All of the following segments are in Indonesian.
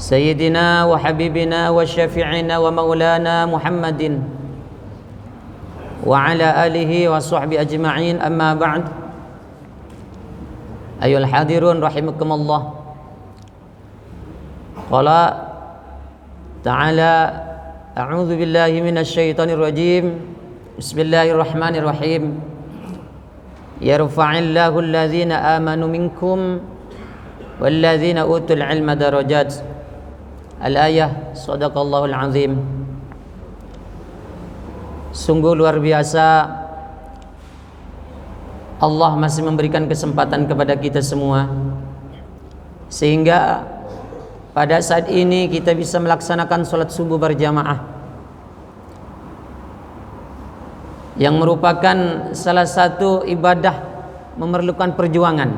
سيدنا وحبيبنا وشفيعنا ومولانا محمد وعلى آله وصحبه أجمعين. أما بعد، أيها الحاضرون رحمكم الله. قال تعالى: أعوذ بالله من الشيطان الرجيم. بسم الله الرحمن الرحيم. يرفع الله الذين آمنوا منكم والذين أوتوا العلم درجات. Al-ayah. Sadaqallahul azim. Sungguh luar biasa, Allah masih memberikan kesempatan kepada kita semua, sehingga pada saat ini kita bisa melaksanakan sholat subuh berjamaah, yang merupakan salah satu ibadah memerlukan perjuangan,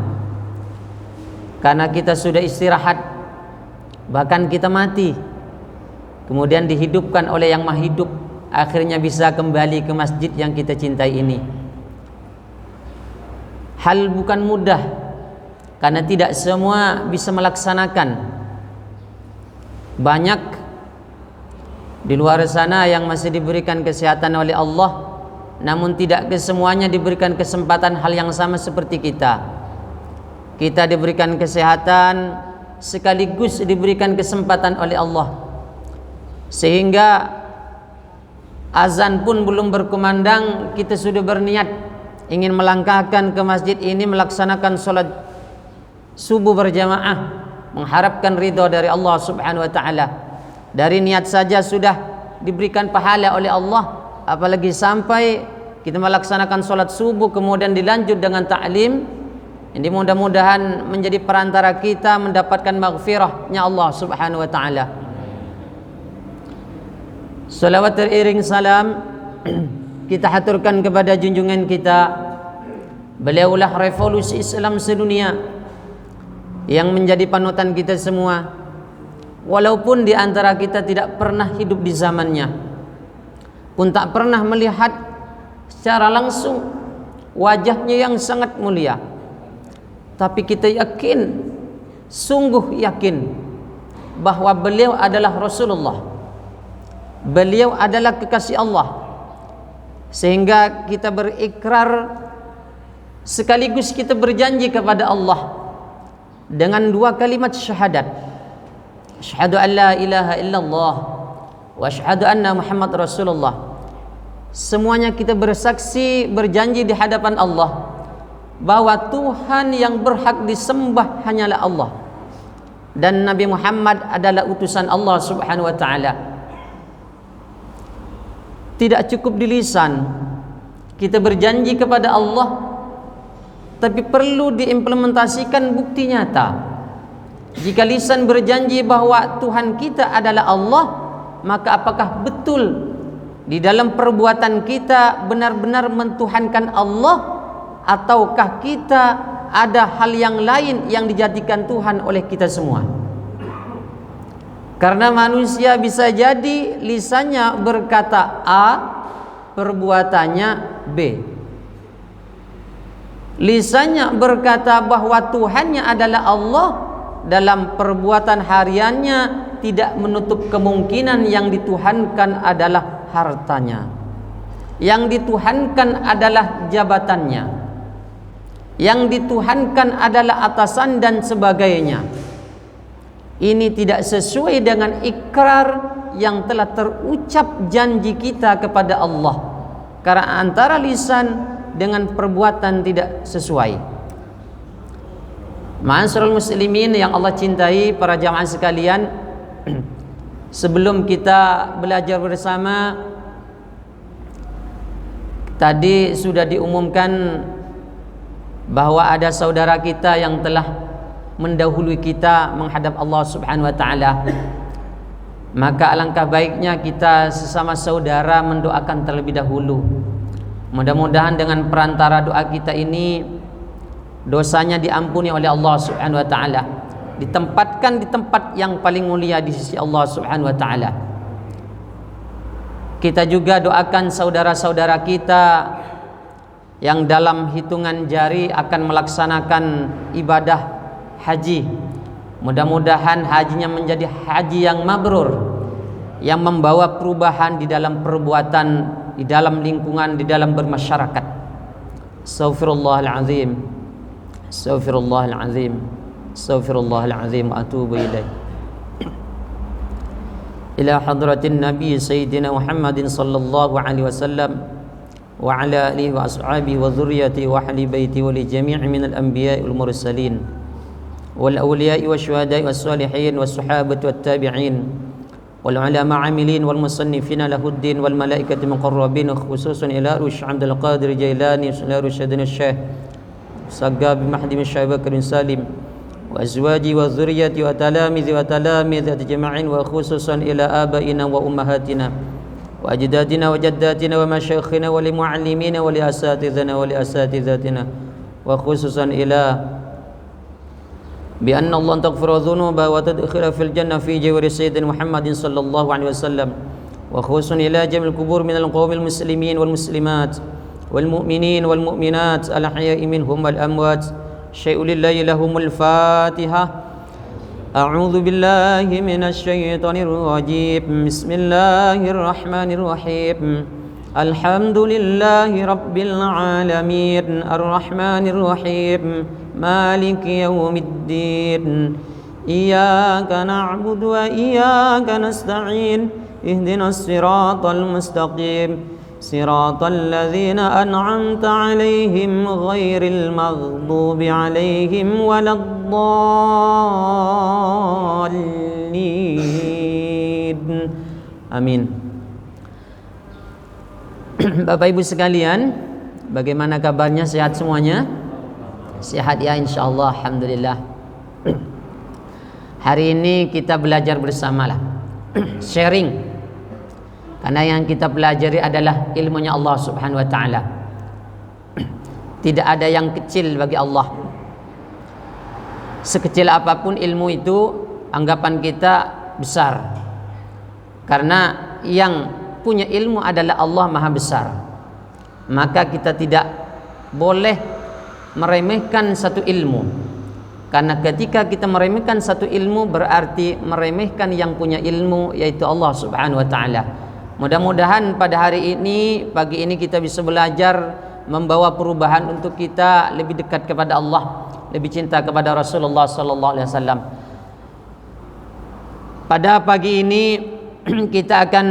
karena kita sudah istirahat, bahkan kita mati, kemudian dihidupkan oleh Yang Maha Hidup, akhirnya bisa kembali ke masjid yang kita cintai ini. Hal bukan mudah, karena tidak semua bisa melaksanakan. Banyak di luar sana yang masih diberikan kesehatan oleh Allah, namun tidak kesemuanya diberikan kesempatan hal yang sama seperti kita. Kita diberikan kesehatan sekaligus diberikan kesempatan oleh Allah, sehingga azan pun belum berkumandang kita sudah berniat ingin melangkahkan ke masjid ini melaksanakan sholat subuh berjamaah, mengharapkan ridha dari Allah Subhanahu wa ta'ala. Dari niat saja sudah diberikan pahala oleh Allah, apalagi sampai kita melaksanakan sholat subuh kemudian dilanjut dengan ta'lim. Ini mudah-mudahan menjadi perantara kita mendapatkan maghfirahnya Allah Subhanahu wa ta'ala. Salawat teriring salam kita haturkan kepada junjungan kita. Beliaulah revolusi Islam sedunia yang menjadi panutan kita semua, walaupun di antara kita tidak pernah hidup di zamannya, pun tak pernah melihat secara langsung wajahnya yang sangat mulia. Tapi kita yakin, sungguh yakin, bahwa beliau adalah Rasulullah, beliau adalah kekasih Allah, sehingga kita berikrar sekaligus kita berjanji kepada Allah dengan dua kalimat syahadat: asyhadu an la ilaha illallah wa asyhadu anna Muhammad Rasulullah. Semuanya kita bersaksi, berjanji di hadapan Allah bahwa Tuhan yang berhak disembah hanyalah Allah, dan Nabi Muhammad adalah utusan Allah Subhanahu wa ta'ala. Tidak cukup di lisan kita berjanji kepada Allah, tapi perlu diimplementasikan bukti nyata. Jika lisan berjanji bahwa Tuhan kita adalah Allah, maka apakah betul di dalam perbuatan kita benar-benar mentuhankan Allah, ataukah kita ada hal yang lain yang dijadikan Tuhan oleh kita semua? Karena manusia bisa jadi lisannya berkata A, perbuatannya B. Lisannya berkata bahwa Tuhannya adalah Allah, dalam perbuatan hariannya tidak menutup kemungkinan yang dituhankan adalah hartanya, yang dituhankan adalah jabatannya, yang dituhankan adalah atasan dan sebagainya. Ini tidak sesuai dengan ikrar yang telah terucap janji kita kepada Allah, karena antara lisan dengan perbuatan tidak sesuai. Ma'asyiral muslimin yang Allah cintai, para jamaah sekalian, sebelum kita belajar bersama, tadi sudah diumumkan bahwa ada saudara kita yang telah mendahului kita menghadap Allah Subhanahu wa ta'ala. Maka alangkah baiknya kita sesama saudara mendoakan terlebih dahulu. Mudah-mudahan dengan perantara doa kita ini dosanya diampuni oleh Allah Subhanahu wa ta'ala, ditempatkan di tempat yang paling mulia di sisi Allah Subhanahu wa ta'ala. Kita juga doakan saudara-saudara kita yang dalam hitungan jari akan melaksanakan ibadah haji Mudah-mudahan hajinya menjadi haji yang mabrur, yang membawa perubahan di dalam perbuatan, di dalam lingkungan, di dalam bermasyarakat. Astaghfirullahalazim, astaghfirullahalazim, astaghfirullahalazim wa atubu ilaih. Ila hadratin Nabi Sayyidina Muhammadin sallallahu alaihi wasallam wa ala alihi wa ashabihi wa dhurriyyatihi wa ahli baiti wa li jami'i minal anbiya'i wal mursalin wal awliya'i wasyuhada'i was salihin was sahabati wat tabi'in wal ulama 'amilin wal musannifina lahuddin wal malaikati muqarrabin khususan ila Rush Abdul Qadir Jailani ila Rusyadina Syekh Sagab Mahdi Syekh Bakar bin Salim wa azwaji wa dzurriyyati wa talamizi wa talamizati jama'in wa khususan ila abaina wa ummahatina wa ajdadina wa jaddatina wa masyayikhina wa li muallimina wa li asatidhana wa li asatizatina wa khususan ila بأن الله تغفر ذنوبه وتدخل في الجنة في جوار سيدنا محمد صلى الله عليه وسلم وخصوصا إلى جميع القبور من القوم المسلمين والمسلمات والمؤمنين والمؤمنات الأحياء منهم والأموات شيء لله لهم الفاتحة أعوذ بالله من الشيطان الرجيم بسم الله الرحمن الرحيم الحمد لله رب العالمين الرحمن الرحيم مالك يوم الدين إياك نعبد وإياك نستعين اهدنا الصراط المستقيم صراط الذين أنعمت عليهم غير المغضوب عليهم ولا الضالين آمين. Bapak Ibu sekalian, bagaimana kabarnya? Sehat semuanya? Sehat ya, insyaallah, alhamdulillah. Hari ini kita belajar bersamalah, sharing. Karena yang kita pelajari adalah ilmunya Allah Subhanahu wa taala. Tidak ada yang kecil bagi Allah. Sekecil apapun ilmu itu, anggapan kita besar. Karena yang punya ilmu adalah Allah Maha Besar. Maka kita tidak boleh meremehkan satu ilmu, karena ketika kita meremehkan satu ilmu berarti meremehkan yang punya ilmu, yaitu Allah Subhanahu wa taala. Mudah-mudahan pada hari ini, pagi ini, kita bisa belajar membawa perubahan untuk kita lebih dekat kepada Allah, lebih cinta kepada Rasulullah sallallahu alaihi wasallam. Pada pagi ini kita akan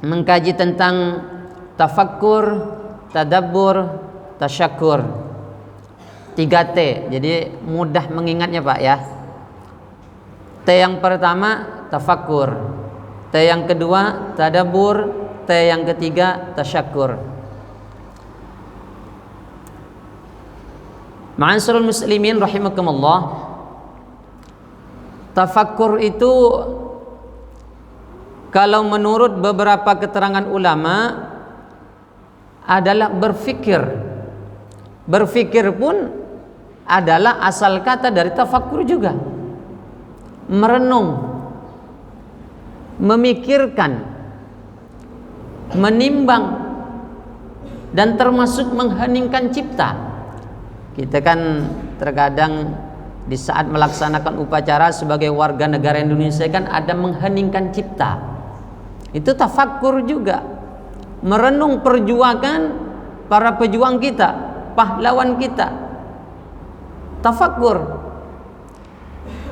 mengkaji tentang tafakkur, tadabbur, tasyakkur. 3T, jadi mudah mengingatnya Pak ya. T yang pertama tafakkur, T yang kedua tadabbur, T yang ketiga tasyakkur. Ma'asyiral muslimin rahimakumullah, tafakkur itu kalau menurut beberapa keterangan ulama adalah berfikir. Berfikir pun adalah asal kata dari tafakkur juga. Merenung, memikirkan, menimbang, dan termasuk mengheningkan cipta. Kita kan terkadang di saat melaksanakan upacara sebagai warga negara Indonesia kan ada mengheningkan cipta. Itu tafakkur juga. Merenung perjuangan para pejuang kita, pahlawan kita. Tafakkur.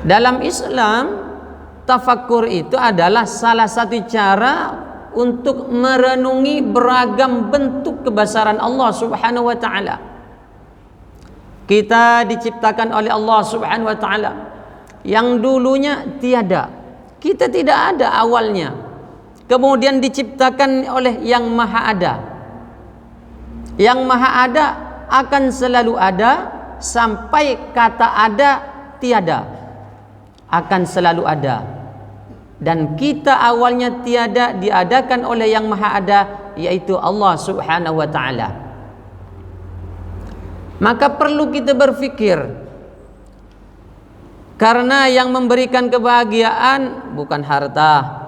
Dalam Islam, tafakkur itu adalah salah satu cara untuk merenungi beragam bentuk kebesaran Allah Subhanahu wa taala. Kita diciptakan oleh Allah Subhanahu wa taala yang dulunya tiada. Kita tidak ada awalnya. Kemudian diciptakan oleh yang maha ada. Yang maha ada akan selalu ada sampai kata ada tiada, akan selalu ada. Dan kita awalnya tiada, diadakan oleh yang maha ada, yaitu Allah Subhanahu wa taala. Maka perlu kita berfikir, karena yang memberikan kebahagiaan bukan harta,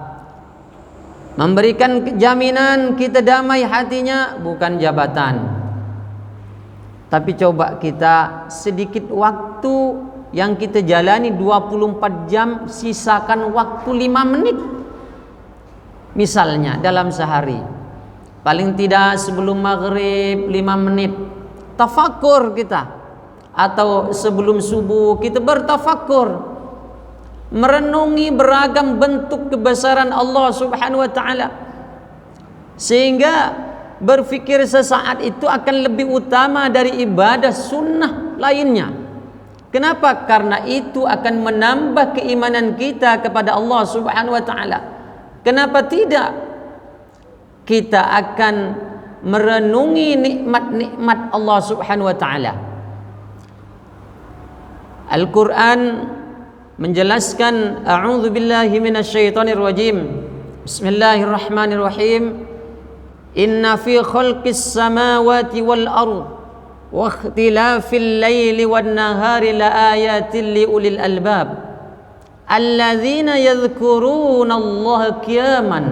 memberikan jaminan kita damai hatinya bukan jabatan. Tapi coba kita sedikit waktu yang kita jalani 24 jam, sisakan waktu 5 menit. Misalnya dalam sehari, paling tidak sebelum maghrib 5 menit tafakur kita, atau sebelum subuh kita bertafakur, merenungi beragam bentuk kebesaran Allah Subhanahu wa taala, sehingga berpikir sesaat itu akan lebih utama dari ibadah sunnah lainnya. Kenapa? Karena itu akan menambah keimanan kita kepada Allah Subhanahu wa taala. Kenapa tidak? Kita akan merenungi nikmat-nikmat Allah Subhanahu wa taala. Al-Qur'an menjelaskan, a'udzu billahi minasyaitonir rajim. Bismillahirrahmanirrahim. Inna fi khalqis samawati wal ardh wa ikhtilafil laili wan nahari laayatin liulil albab alladzina yadhkuruna Allaha qiyaman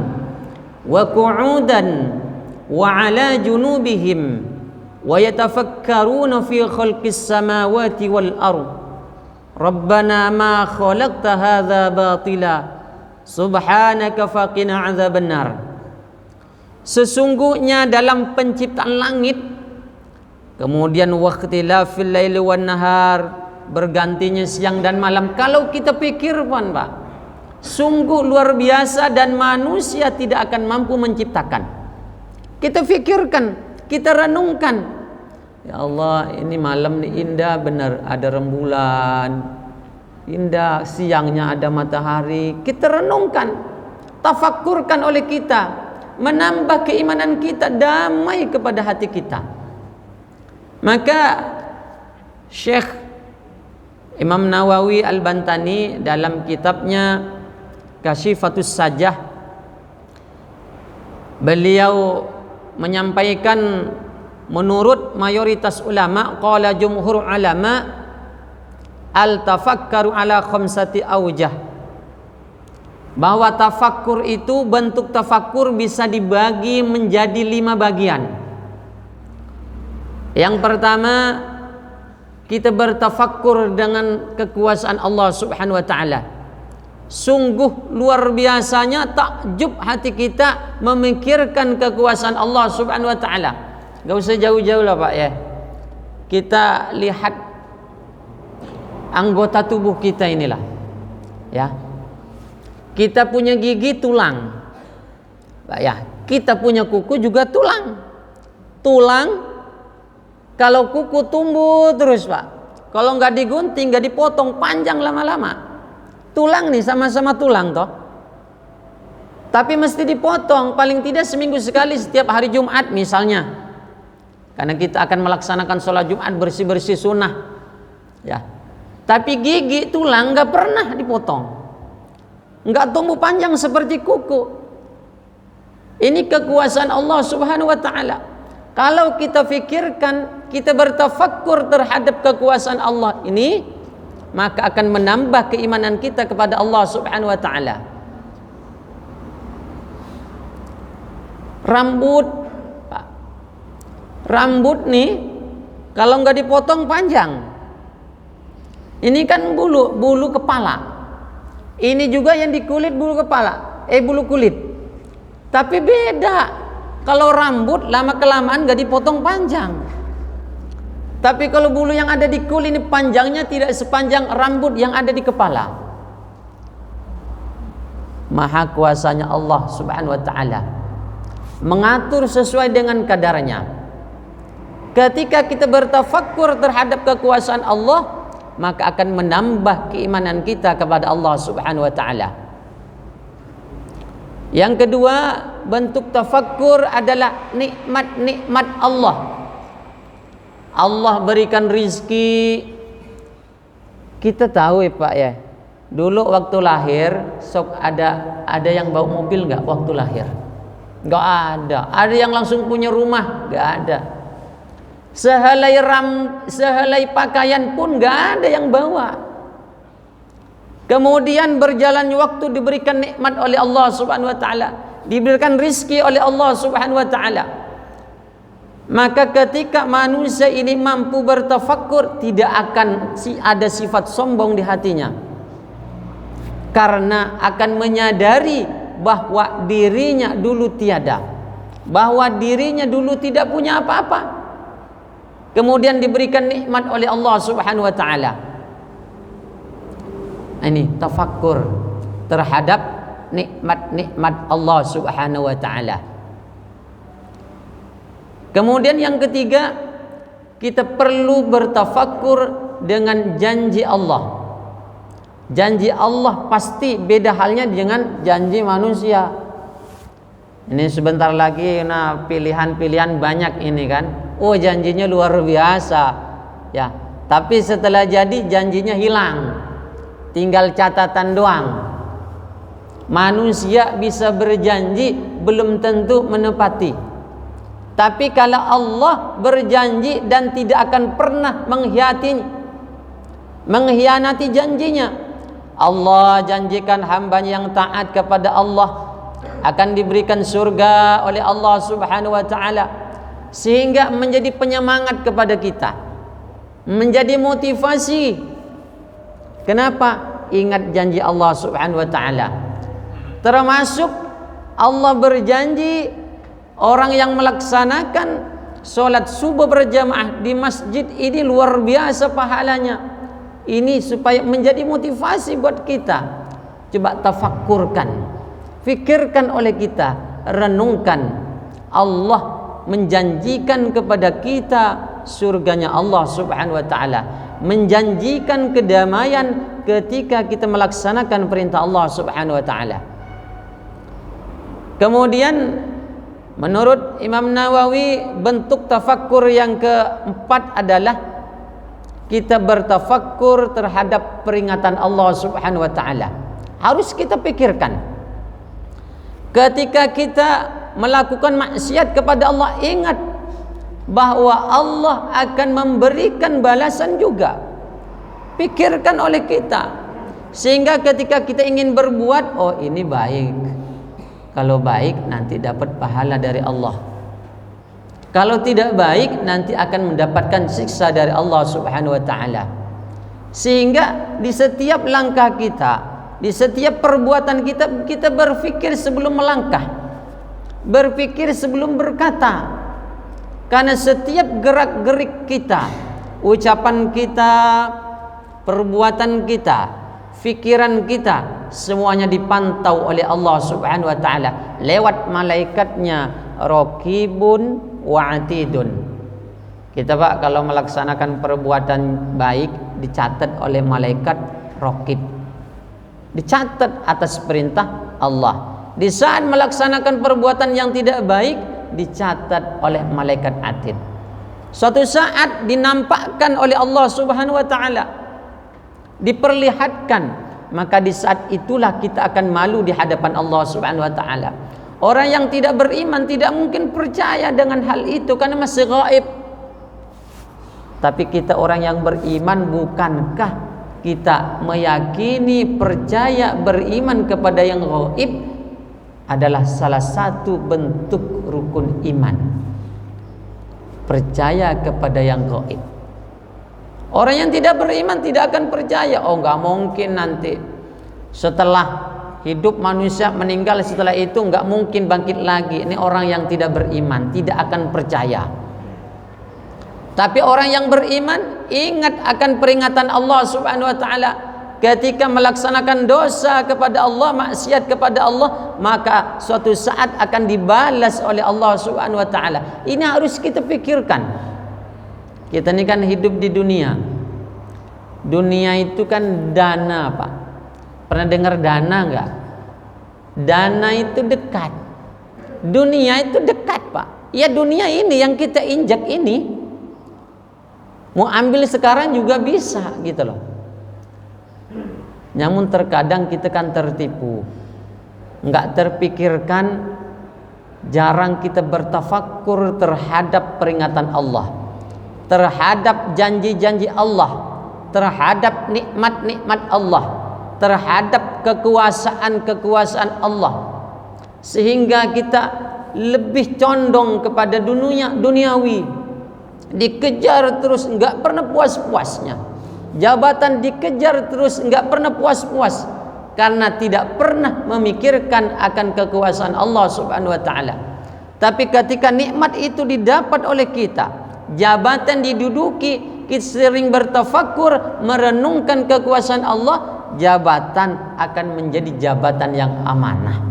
wa qu'udan wa 'ala junubihim wa yatafakkaruna fi khalqis samawati wal ardh Rabbana ma khalaqta hadza batila subhanaka faqina 'adzabannar. Sesungguhnya dalam penciptaan langit, kemudian waqtilafil laili wan nahar, bergantinya siang dan malam. Kalau kita pikir Pak, sungguh luar biasa dan manusia tidak akan mampu menciptakan. Kita fikirkan, kita renungkan, ya Allah, ini malam ini indah benar, ada rembulan, indah, siangnya ada matahari. Kita renungkan, tafakurkan oleh kita, menambah keimanan kita, damai kepada hati kita. Maka Syekh Imam Nawawi Al-Bantani dalam kitabnya Kasyifatus Sajah, beliau menyampaikan menurut mayoritas ulama, qala jumhur ulama, al-tafakkaru ala khamsati aujah, bahwa tafakkur itu, bentuk tafakkur bisa dibagi menjadi 5 bagian. Yang pertama, kita bertafakkur dengan kekuasaan Allah Subhanahu wa taala. Sungguh luar biasanya takjub hati kita memikirkan kekuasaan Allah Subhanahu wa taala. Gak usah jauh-jauh lah Pak ya. Kita lihat anggota tubuh kita inilah. Ya. Kita punya gigi tulang. Pak ya, kita punya kuku juga tulang. Tulang, kalau kuku tumbuh terus Pak, kalau nggak digunting, nggak dipotong, panjang lama-lama. Tulang nih sama-sama tulang toh, tapi mesti dipotong paling tidak seminggu sekali, setiap hari Jumat misalnya, karena kita akan melaksanakan sholat Jumat, bersih-bersih sunnah ya. Tapi gigi tulang nggak pernah dipotong, nggak tumbuh panjang seperti kuku. Ini kekuasaan Allah Subhanahu wa taala. Kalau kita fikirkan, kita bertafakkur terhadap kekuasaan Allah ini, maka akan menambah keimanan kita kepada Allah Subhanahu wa taala. Rambut, Pak. Rambut nih kalau nggak dipotong panjang. Ini kan bulu kepala. Ini juga yang di kulit bulu kepala, bulu kulit. Tapi beda. Kalau rambut lama kelamaan gak dipotong panjang. Tapi kalau bulu yang ada di kulit ini panjangnya tidak sepanjang rambut yang ada di kepala. Maha kuasanya Allah Subhanahu wa taala mengatur sesuai dengan kadarnya. Ketika kita bertafakkur terhadap kekuasaan Allah, maka akan menambah keimanan kita kepada Allah Subhanahu wa taala. Yang kedua, bentuk tafakkur adalah nikmat-nikmat Allah. Allah berikan rizki. Kita tahu ya Pak ya, dulu waktu lahir sok ada yang bawa mobil nggak waktu lahir? Nggak ada. Ada yang langsung punya rumah? Nggak ada. Sehelai pakaian pun nggak ada yang bawa. Kemudian berjalan waktu, diberikan nikmat oleh Allah Subhanahu wa taala, diberikan rizki oleh Allah Subhanahu wa taala. Maka ketika manusia ini mampu bertafakkur, tidak akan ada sifat sombong di hatinya, karena akan menyadari bahwa dirinya dulu tiada, bahwa dirinya dulu tidak punya apa-apa, kemudian diberikan nikmat oleh Allah Subhanahu wa taala. Ini tafakkur terhadap nikmat-nikmat Allah Subhanahu wa taala. Kemudian yang ketiga, kita perlu bertafakkur dengan janji Allah. Janji Allah pasti beda halnya dengan janji manusia. Ini sebentar lagi pilihan-pilihan banyak ini kan. Oh, janjinya luar biasa. Ya, tapi setelah jadi janjinya hilang. Tinggal catatan doang. Manusia bisa berjanji belum tentu menepati. Tapi kalau Allah berjanji dan tidak akan pernah mengkhianati janjinya. Allah janjikan hambanya yang taat kepada Allah akan diberikan surga oleh Allah Subhanahu wa taala, sehingga menjadi penyemangat kepada kita, menjadi motivasi. Kenapa? Ingat janji Allah Subhanahu wa taala. Termasuk Allah berjanji orang yang melaksanakan sholat subuh berjamaah di masjid ini luar biasa pahalanya. Ini supaya menjadi motivasi buat kita. Coba tafakkurkan, fikirkan oleh kita, renungkan. Allah menjanjikan kepada kita surganya Allah Subhanahu wa taala, menjanjikan kedamaian ketika kita melaksanakan perintah Allah Subhanahu wa taala. Kemudian menurut Imam Nawawi, bentuk tafakkur yang keempat adalah kita bertafakkur terhadap peringatan Allah Subhanahu wa taala. Harus kita pikirkan. Ketika kita melakukan maksiat kepada Allah, ingat bahwa Allah akan memberikan balasan juga. Pikirkan oleh kita, sehingga ketika kita ingin berbuat, oh ini baik. Kalau baik nanti dapat pahala dari Allah. Kalau tidak baik nanti akan mendapatkan siksa dari Allah Subhanahu wa taala. Sehingga di setiap langkah kita, di setiap perbuatan kita, kita berpikir sebelum melangkah, berpikir sebelum berkata. Karena setiap gerak-gerik kita, ucapan kita, perbuatan kita, fikiran kita, semuanya dipantau oleh Allah Subhanahu wa taala lewat malaikatnya Raqibun wa Atidun. Kita Pak kalau melaksanakan perbuatan baik dicatat oleh malaikat Raqib, dicatat atas perintah Allah. Di saat melaksanakan perbuatan yang tidak baik dicatat oleh malaikat Atid. Suatu saat dinampakkan oleh Allah Subhanahu wa taala, diperlihatkan, maka di saat itulah kita akan malu di hadapan Allah Subhanahu wa taala. Orang yang tidak beriman tidak mungkin percaya dengan hal itu karena masih gaib. Tapi kita orang yang beriman, bukankah kita meyakini, percaya, beriman kepada yang gaib adalah salah satu bentuk rukun iman. Percaya kepada yang gaib. Orang yang tidak beriman tidak akan percaya. Oh, nggak mungkin nanti setelah hidup manusia meninggal, setelah itu nggak mungkin bangkit lagi. Ini orang yang tidak beriman, tidak akan percaya. Tapi orang yang beriman ingat akan peringatan Allah Subhanahu wa taala. Ketika melaksanakan dosa kepada Allah, maksiat kepada Allah, maka suatu saat akan dibalas oleh Allah Subhanahu wa taala. Ini harus kita pikirkan. Kita ini kan hidup di dunia. Dunia itu kan dana, Pak. Pernah dengar dana enggak? Dana itu dekat. Dunia itu dekat, Pak. Ya dunia ini yang kita injak ini, mau ambil sekarang juga bisa gitu loh. Namun terkadang kita kan tertipu, enggak terpikirkan, jarang kita bertafakkur terhadap peringatan Allah, terhadap janji-janji Allah, terhadap nikmat-nikmat Allah, terhadap kekuasaan-kekuasaan Allah, sehingga kita lebih condong kepada duniawi, dikejar terus nggak pernah puas-puasnya. Jabatan dikejar terus nggak pernah puas-puas, karena tidak pernah memikirkan akan kekuasaan Allah Subhanahu wa taala. Tapi ketika nikmat itu didapat oleh kita, jabatan diduduki, kita sering bertafakur, merenungkan kekuasaan Allah, jabatan akan menjadi jabatan yang amanah.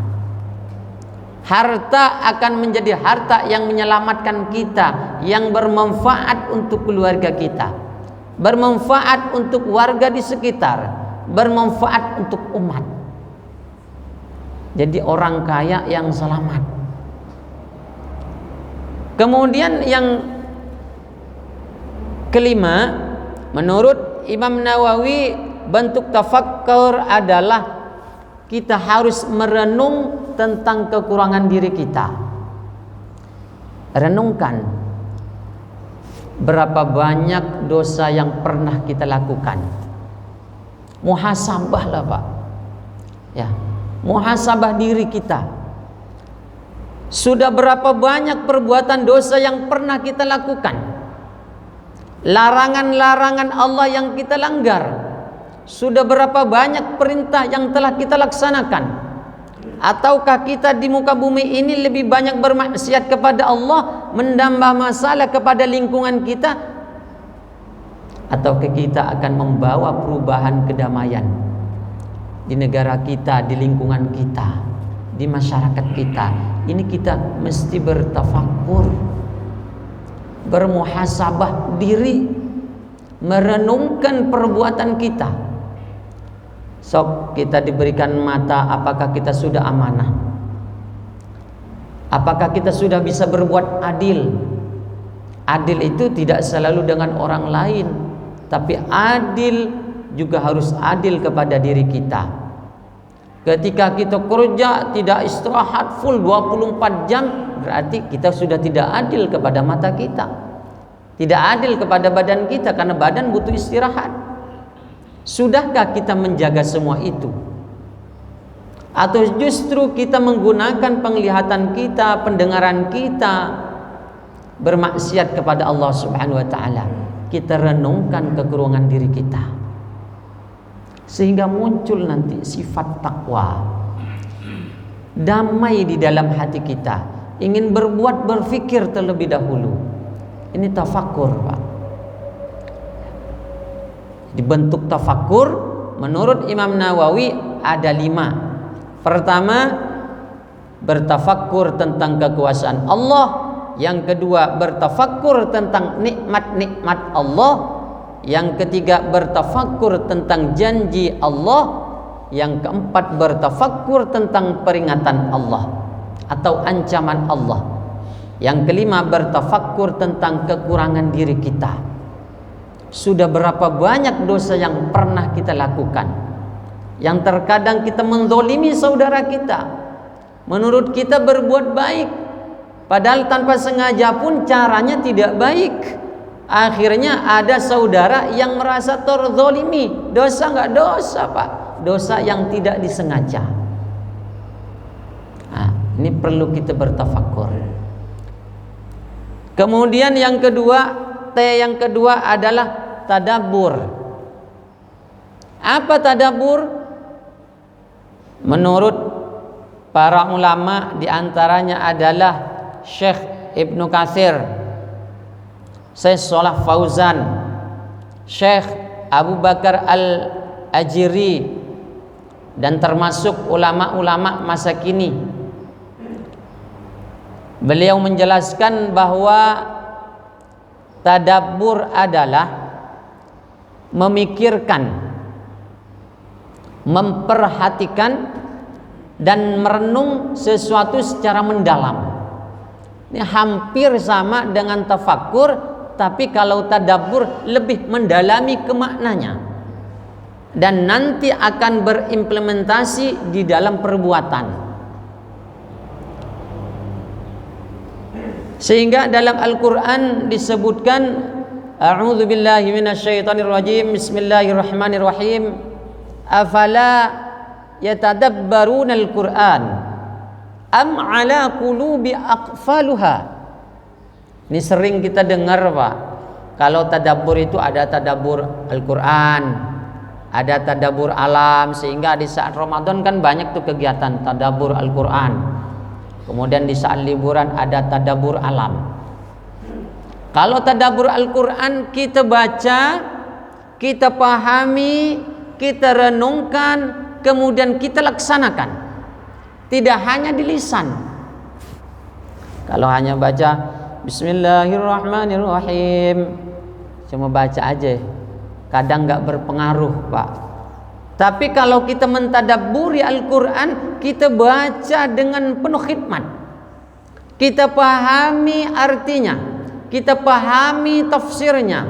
Harta akan menjadi harta yang menyelamatkan kita, yang bermanfaat untuk keluarga kita, bermanfaat untuk warga di sekitar, bermanfaat untuk umat. Jadi orang kaya yang selamat. Kemudian yang kelima, menurut Imam Nawawi, bentuk tafakkur adalah kita harus merenung tentang kekurangan diri kita. Renungkan berapa banyak dosa yang pernah kita lakukan. Muhasabahlah Pak. Ya, muhasabah diri kita. Sudah berapa banyak perbuatan dosa yang pernah kita lakukan? Larangan-larangan Allah yang kita langgar. Sudah berapa banyak perintah yang telah kita laksanakan? Ataukah kita di muka bumi ini lebih banyak bermaksiat kepada Allah, menambah masalah kepada lingkungan kita? Ataukah kita akan membawa perubahan kedamaian di negara kita, di lingkungan kita, di masyarakat kita? Ini kita mesti bertafakur, bermuhasabah diri, merenungkan perbuatan kita. Sok kita diberikan mata, apakah kita sudah amanah? Apakah kita sudah bisa berbuat adil? Adil itu tidak selalu dengan orang lain, tapi adil juga harus adil kepada diri kita. Ketika kita kerja tidak istirahat full 24 jam, berarti kita sudah tidak adil kepada mata kita, tidak adil kepada badan kita, karena badan butuh istirahat. Sudahkah kita menjaga semua itu? Atau justru kita menggunakan penglihatan kita, pendengaran kita bermaksiat kepada Allah Subhanahu wa taala? Kita renungkan kekurangan diri kita, sehingga muncul nanti sifat takwa, damai di dalam hati kita, ingin berbuat, berfikir terlebih dahulu. Ini tafakur Pak. Dibentuk tafakur menurut Imam Nawawi ada 5. Pertama, bertafakur tentang kekuasaan Allah. Yang kedua, bertafakur tentang nikmat-nikmat Allah. Yang ketiga, bertafakur tentang janji Allah. Yang keempat, bertafakur tentang peringatan Allah atau ancaman Allah. Yang kelima, bertafakur tentang kekurangan diri kita. Sudah berapa banyak dosa yang pernah kita lakukan, yang terkadang kita menzolimi saudara kita. Menurut kita berbuat baik, padahal tanpa sengaja pun caranya tidak baik. Akhirnya ada saudara yang merasa terzolimi. Dosa nggak dosa Pak, dosa yang tidak disengaja. Nah, ini perlu kita bertafakur. Kemudian yang kedua adalah tadabbur. Apa tadabbur? Menurut para ulama, diantaranya adalah Syekh Ibnu Katsir, Syekh Shalih Fauzan, Syekh Abu Bakar Al-Ajiri, dan termasuk ulama-ulama masa kini. Beliau menjelaskan bahwa tadabbur adalah memikirkan, memperhatikan, dan merenung sesuatu secara mendalam. Ini hampir sama dengan tafakur, tapi kalau tadabbur lebih mendalami ke maknanya dan nanti akan berimplementasi di dalam perbuatan. Sehingga dalam Al-Quran disebutkan, a'udzu billahi minasyaitonir rajim, bismillahirrahmanirrahim, afala yatadabbarunal Qur'an am ala qulubi aqfaluha. Ini sering kita dengar, Pak. Kalau tadabbur itu ada tadabbur Al-Qur'an, ada tadabbur alam, sehingga di saat Ramadan kan banyak tuh kegiatan tadabbur Al-Qur'an. Kemudian di saat liburan ada tadabbur alam. Kalau tadabbur Al-Qur'an kita baca, kita pahami, kita renungkan, kemudian kita laksanakan. Tidak hanya di lisan. Kalau hanya baca Bismillahirrahmanirrahim, cuma baca aja, kadang nggak berpengaruh, Pak. Tapi kalau kita mentadabburi Al-Quran, kita baca dengan penuh khidmat, kita pahami artinya, kita pahami tafsirnya,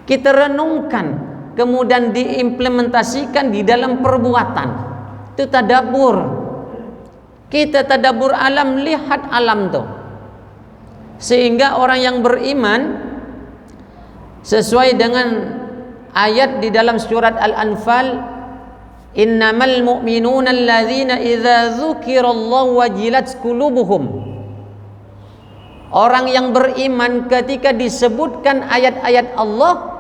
kita renungkan, kemudian diimplementasikan di dalam perbuatan. Itu tadabbur. Kita tadabbur alam, lihat alam tuh. Sehingga orang yang beriman sesuai dengan ayat di dalam surat Al-Anfal, innamal mu'minuna alladzina idza dzukirallahu wajilat qulubuhum. Orang yang beriman ketika disebutkan ayat-ayat Allah,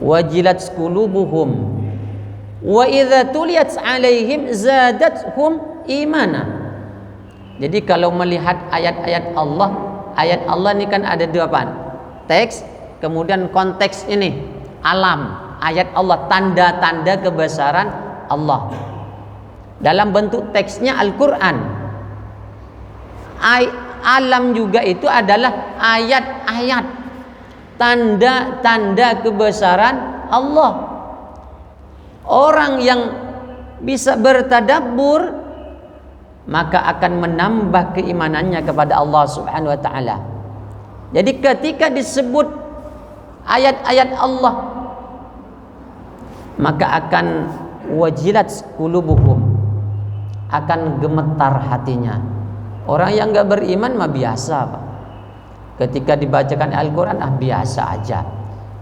wajilat qulubuhum wa idza tuliyat alaihim zadatuhum imana. Jadi kalau melihat ayat-ayat Allah ini kan ada dua pan, teks, kemudian konteks ini alam, ayat Allah, tanda-tanda kebesaran Allah. Dalam bentuk teksnya Al-Quran. Alam juga itu adalah ayat-ayat, tanda-tanda kebesaran Allah. Orang yang bisa bertadabbur maka akan menambah keimanannya kepada Allah Subhanahu wa taala. Jadi ketika disebut ayat-ayat Allah, maka akan wajilat qulubuhum, akan gemetar hatinya. Orang yang enggak beriman mah biasa, Pak. Ketika dibacakan Al-Qur'an biasa aja.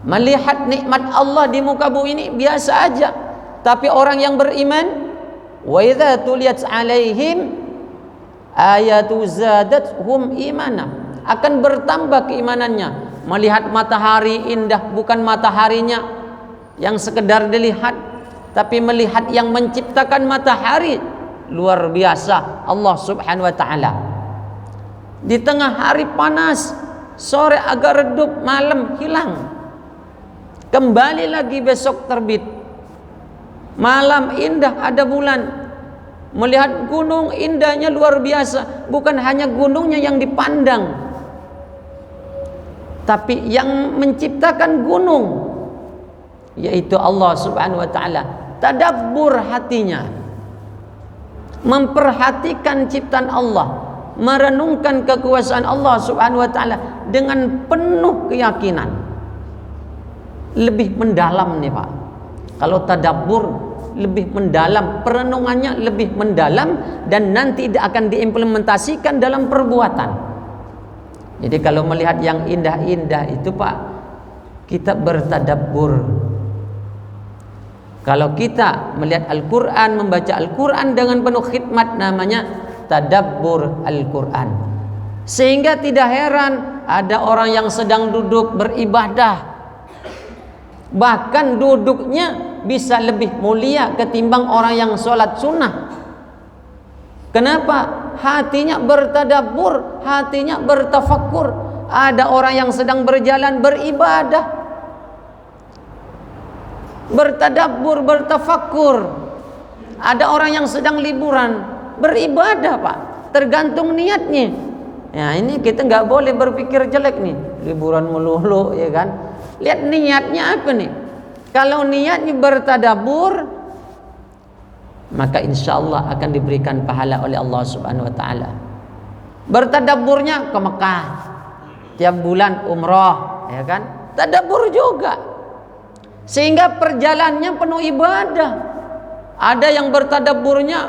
Melihat nikmat Allah di muka bumi ini biasa aja. Tapi orang yang beriman, wa idza tuliyat alaihim ayatu zadatuhum imana, akan bertambah keimanannya. Melihat matahari indah, bukan mataharinya yang sekedar dilihat, tapi melihat yang menciptakan matahari, luar biasa Allah Subhanahu wa taala. Di tengah hari panas, sore agak redup, malam hilang, kembali lagi besok terbit. Malam indah, ada bulan. Melihat gunung, indahnya luar biasa. Bukan hanya gunungnya yang dipandang, tapi yang menciptakan gunung, yaitu Allah Subhanahu wa taala. Tadabbur hatinya, memperhatikan ciptaan Allah, merenungkan kekuasaan Allah Subhanahu wa taala dengan penuh keyakinan. Lebih mendalam nih, Pak. Kalau tadabbur lebih mendalam, perenungannya lebih mendalam, dan nanti akan diimplementasikan dalam perbuatan. Jadi kalau melihat yang indah-indah itu, Pak, kita bertadabbur. Kalau kita melihat Al-Quran, membaca Al-Quran dengan penuh khidmat, namanya tadabbur Al-Quran. Sehingga tidak heran ada orang yang sedang duduk beribadah, bahkan duduknya bisa lebih mulia ketimbang orang yang sholat sunnah. Kenapa? Hatinya bertadabbur, hatinya bertafakkur. Ada orang yang sedang berjalan beribadah, bertadabbur, bertafakkur. Ada orang yang sedang liburan beribadah, Pak. Tergantung niatnya. Ya, ini kita nggak boleh berpikir jelek nih, liburan melulu, ya kan? Lihat niatnya apa nih. Kalau niatnya bertadabbur, maka insya Allah akan diberikan pahala oleh Allah Subhanahu wa taala. Bertadabburnya ke Mekah, tiap bulan umroh, ya kan? Tadabbur juga. Sehingga perjalanannya penuh ibadah. Ada yang bertadabburnya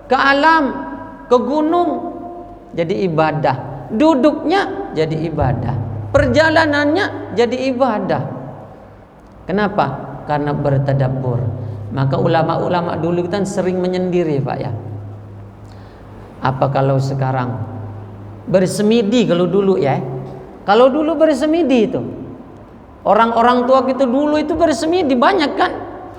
ke alam, ke gunung, jadi ibadah. Duduknya jadi ibadah. Perjalanannya jadi ibadah. Kenapa? Karena bertadabbur. Maka ulama-ulama dulu kan sering menyendiri, Pak, ya. Apa kalau sekarang bersemidi? Kalau dulu ya, kalau dulu bersemidi itu orang-orang tua kita dulu itu bersemidi banyak kan,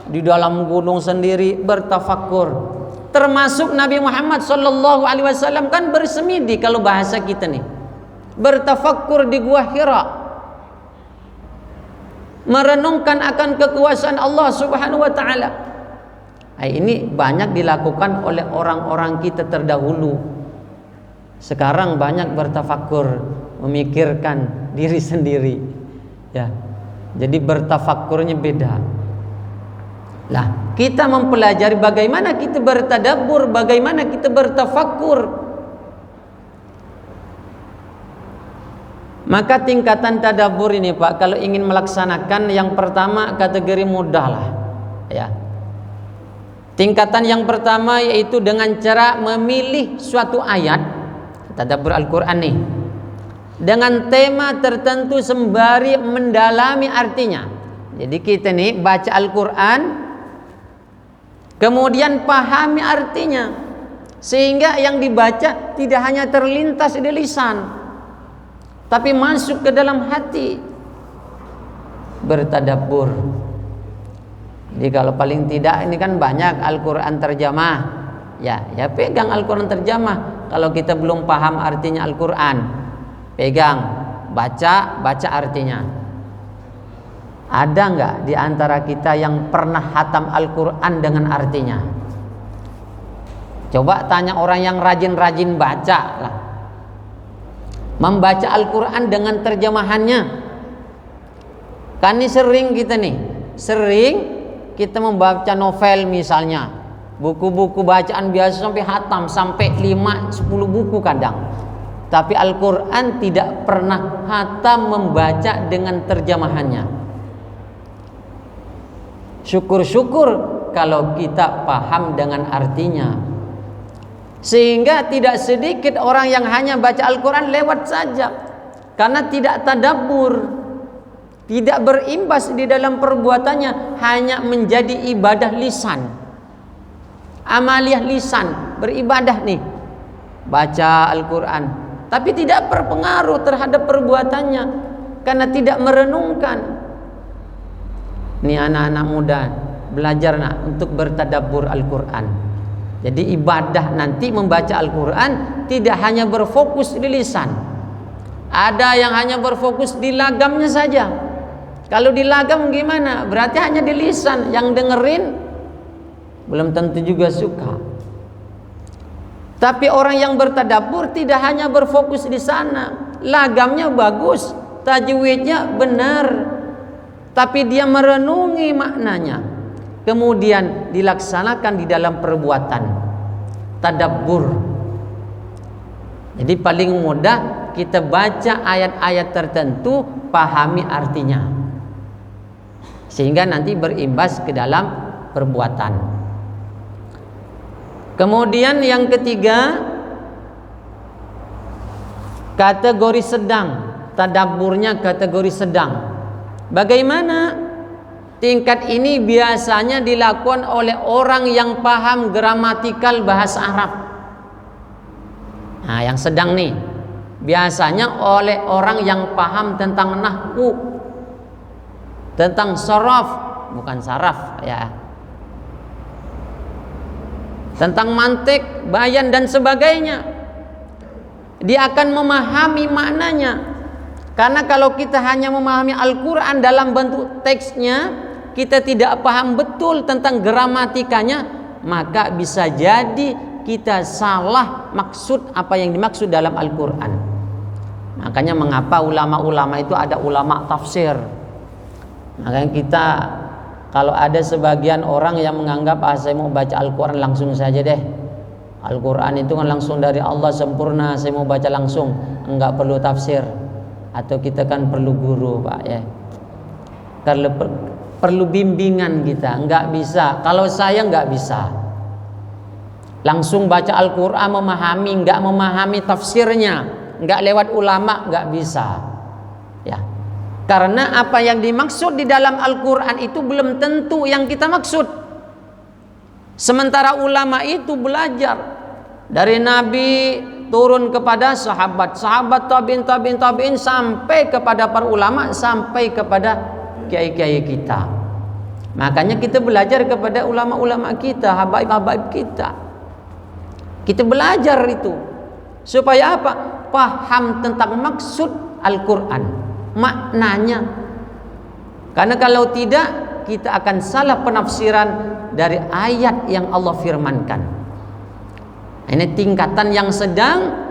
di dalam gunung sendiri bertafakur. Termasuk Nabi Muhammad sallallahu alaihi wasallam kan bersemidi, kalau bahasa kita nih, bertafakur di Gua Hira, merenungkan akan kekuasaan Allah Subhanahu wa taala. Ini banyak dilakukan oleh orang-orang kita terdahulu. Sekarang banyak bertafakur, memikirkan diri sendiri. Ya. Jadi bertafakurnya beda. Lah, kita mempelajari bagaimana kita bertadabbur, bagaimana kita bertafakur. Maka tingkatan tadabbur ini Pak, kalau ingin melaksanakan, yang pertama kategori mudah lah, ya. Tingkatan yang pertama yaitu dengan cara memilih suatu ayat tadabbur Al-Quran nih, dengan tema tertentu sembari mendalami artinya. Jadi kita nih baca Al-Quran, kemudian pahami artinya, sehingga yang dibaca tidak hanya terlintas di lisan, tapi masuk ke dalam hati. Bertadabbur. Jadi kalau paling tidak, ini kan banyak Al-Quran terjemah, ya pegang Al-Quran terjemah. Kalau kita belum paham artinya Al-Quran, pegang, baca artinya. Ada nggak di antara kita yang pernah hatam Al-Quran dengan artinya? Coba tanya orang yang rajin-rajin baca lah, membaca Al-Quran dengan terjemahannya. Kan ini sering kita membaca novel misalnya, buku-buku bacaan biasa sampai hatam, sampai 5-10 buku kadang. Tapi Al-Quran tidak pernah hatam membaca dengan terjemahannya. Syukur-syukur kalau kita paham dengan artinya. Sehingga tidak sedikit orang yang hanya baca Al-Quran lewat saja, karena tidak tadabbur, tidak berimbas di dalam perbuatannya, hanya menjadi ibadah lisan, amaliyah lisan, beribadah nih, baca Al-Quran, tapi tidak berpengaruh terhadap perbuatannya karena tidak merenungkan. Nih anak-anak muda, belajar untuk bertadabbur Al-Quran. Jadi ibadah nanti membaca Al-Quran tidak hanya berfokus di lisan. Ada yang hanya berfokus di lagamnya saja. Kalau di lagam gimana? Berarti hanya di lisan, yang dengerin belum tentu juga suka. Tapi orang yang bertadabbur tidak hanya berfokus di sana, lagamnya bagus, tajwidnya benar, tapi dia merenungi maknanya, kemudian dilaksanakan di dalam perbuatan. Tadabbur. Jadi paling mudah kita baca ayat-ayat tertentu, pahami artinya, sehingga nanti berimbas ke dalam perbuatan. Kemudian yang ketiga, kategori sedang. Tadabburnya kategori sedang. Bagaimana? Tingkat ini biasanya dilakukan oleh orang yang paham gramatikal bahasa Arab. Nah, yang sedang nih biasanya oleh orang yang paham tentang nahwu, tentang saraf, bukan saraf ya, tentang mantik, bayan dan sebagainya. Dia akan memahami maknanya. Karena kalau kita hanya memahami Al-Quran dalam bentuk teksnya, kita tidak paham betul tentang gramatikanya, maka bisa jadi kita salah maksud apa yang dimaksud dalam Al-Quran. Makanya mengapa ulama-ulama itu ada ulama tafsir. Makanya kita, kalau ada sebagian orang yang menganggap saya mau baca Al-Quran langsung saja deh, Al-Quran itu kan langsung dari Allah sempurna, saya mau baca langsung, enggak perlu tafsir. Atau kita kan perlu guru Pak ya, perlu bimbingan kita. Enggak bisa, kalau saya enggak bisa langsung baca Al-Quran memahami, enggak memahami tafsirnya, enggak lewat ulama, enggak bisa ya. Karena apa yang dimaksud di dalam Al-Quran itu belum tentu yang kita maksud. Sementara ulama itu belajar Dari Nabi turun kepada sahabat, sahabat tabiin sampai kepada para ulama, sampai kepada kiai-kiai kita. Makanya kita belajar kepada ulama-ulama kita, habaib-habaib kita. Kita belajar itu supaya apa? Paham tentang maksud Al-Quran, maknanya. Karena kalau tidak, kita akan salah penafsiran dari ayat yang Allah firmankan. Ini tingkatan yang sedang.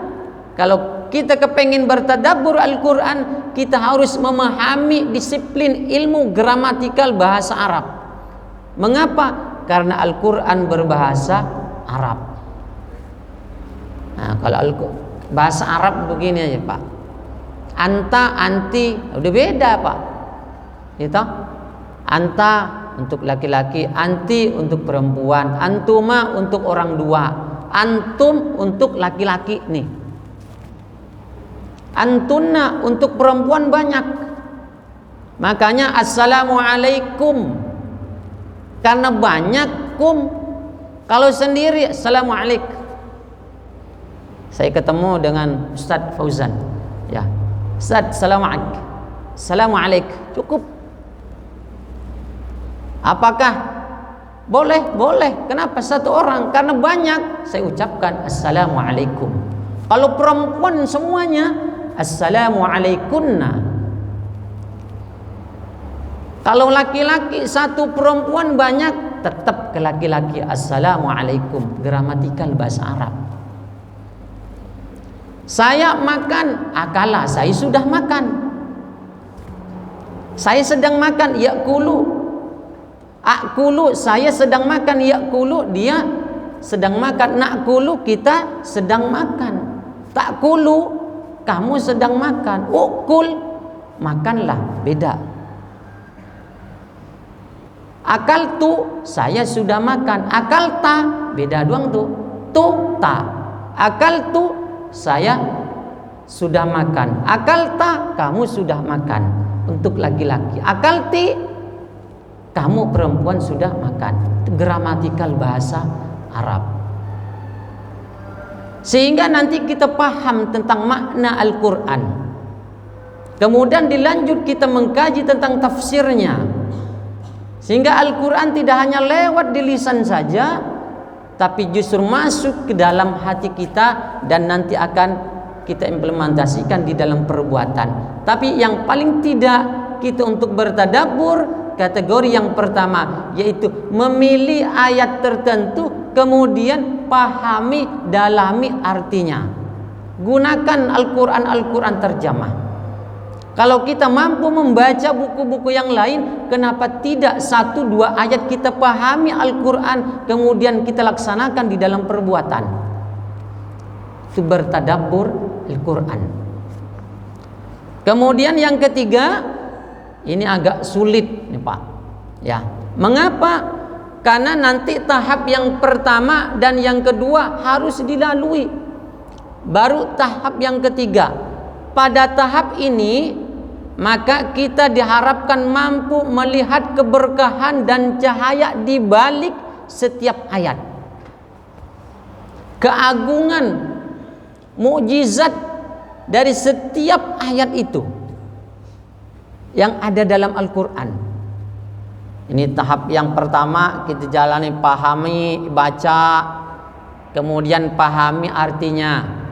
Kalau kita kepengin bertadabbur Al-Quran, kita harus memahami disiplin ilmu gramatikal bahasa Arab. Mengapa? Karena Al-Quran berbahasa Arab. Nah, kalau bahasa Arab begini aja Pak, anta, anti, udah beda Pak. Gitu? Anta untuk laki-laki, anti untuk perempuan, antuma untuk orang dua, antum untuk laki-laki nih, antunna untuk perempuan banyak. Makanya assalamualaikum, karena banyak kum. Kalau sendiri assalamualaikum. Saya ketemu dengan Ustadz Fauzan, ya Ustadz, assalamualaikum, cukup. Apakah boleh? Boleh. Kenapa satu orang? Karena banyak. Saya ucapkan assalamualaikum. Kalau perempuan semuanya assalamualaikunna. Kalau laki-laki satu, perempuan banyak, tetap ke laki-laki assalamualaikum. Gramatikal bahasa Arab. Saya makan, akala, saya sudah makan. Saya sedang makan, yakulu. Akulu, saya sedang makan, yakulu, dia sedang makan. Nakulu, kita sedang makan. Takulu, kamu sedang makan. Ukul, makanlah, beda. Akaltu, saya sudah makan. Akalta, beda doang tuh. Tu, ta. Akaltu, saya sudah makan. Akalta, kamu sudah makan. Untuk laki-laki. Akalti, kamu perempuan sudah makan. Gramatikal bahasa Arab. Sehingga nanti kita paham tentang makna Al-Quran. Kemudian dilanjut kita mengkaji tentang tafsirnya. Sehingga Al-Quran tidak hanya lewat di lisan saja, tapi justru masuk ke dalam hati kita dan nanti akan kita implementasikan di dalam perbuatan. Tapi yang paling tidak kita untuk bertadabbur, kategori yang pertama yaitu memilih ayat tertentu, kemudian pahami, dalami artinya. Gunakan Al-Quran terjemah. Kalau kita mampu membaca buku-buku yang lain, kenapa tidak satu dua ayat kita pahami Al-Quran, kemudian kita laksanakan di dalam perbuatan. Itu bertadabbur Al-Quran. Kemudian yang ketiga, ini agak sulit nih Pak. Ya, mengapa? Karena nanti tahap yang pertama dan yang kedua harus dilalui, baru tahap yang ketiga. Pada tahap ini maka kita diharapkan mampu melihat keberkahan dan cahaya di balik setiap ayat, keagungan, mukjizat dari setiap ayat itu yang ada dalam Al-Quran. Ini tahap yang pertama, kita jalani, pahami, baca, kemudian pahami artinya.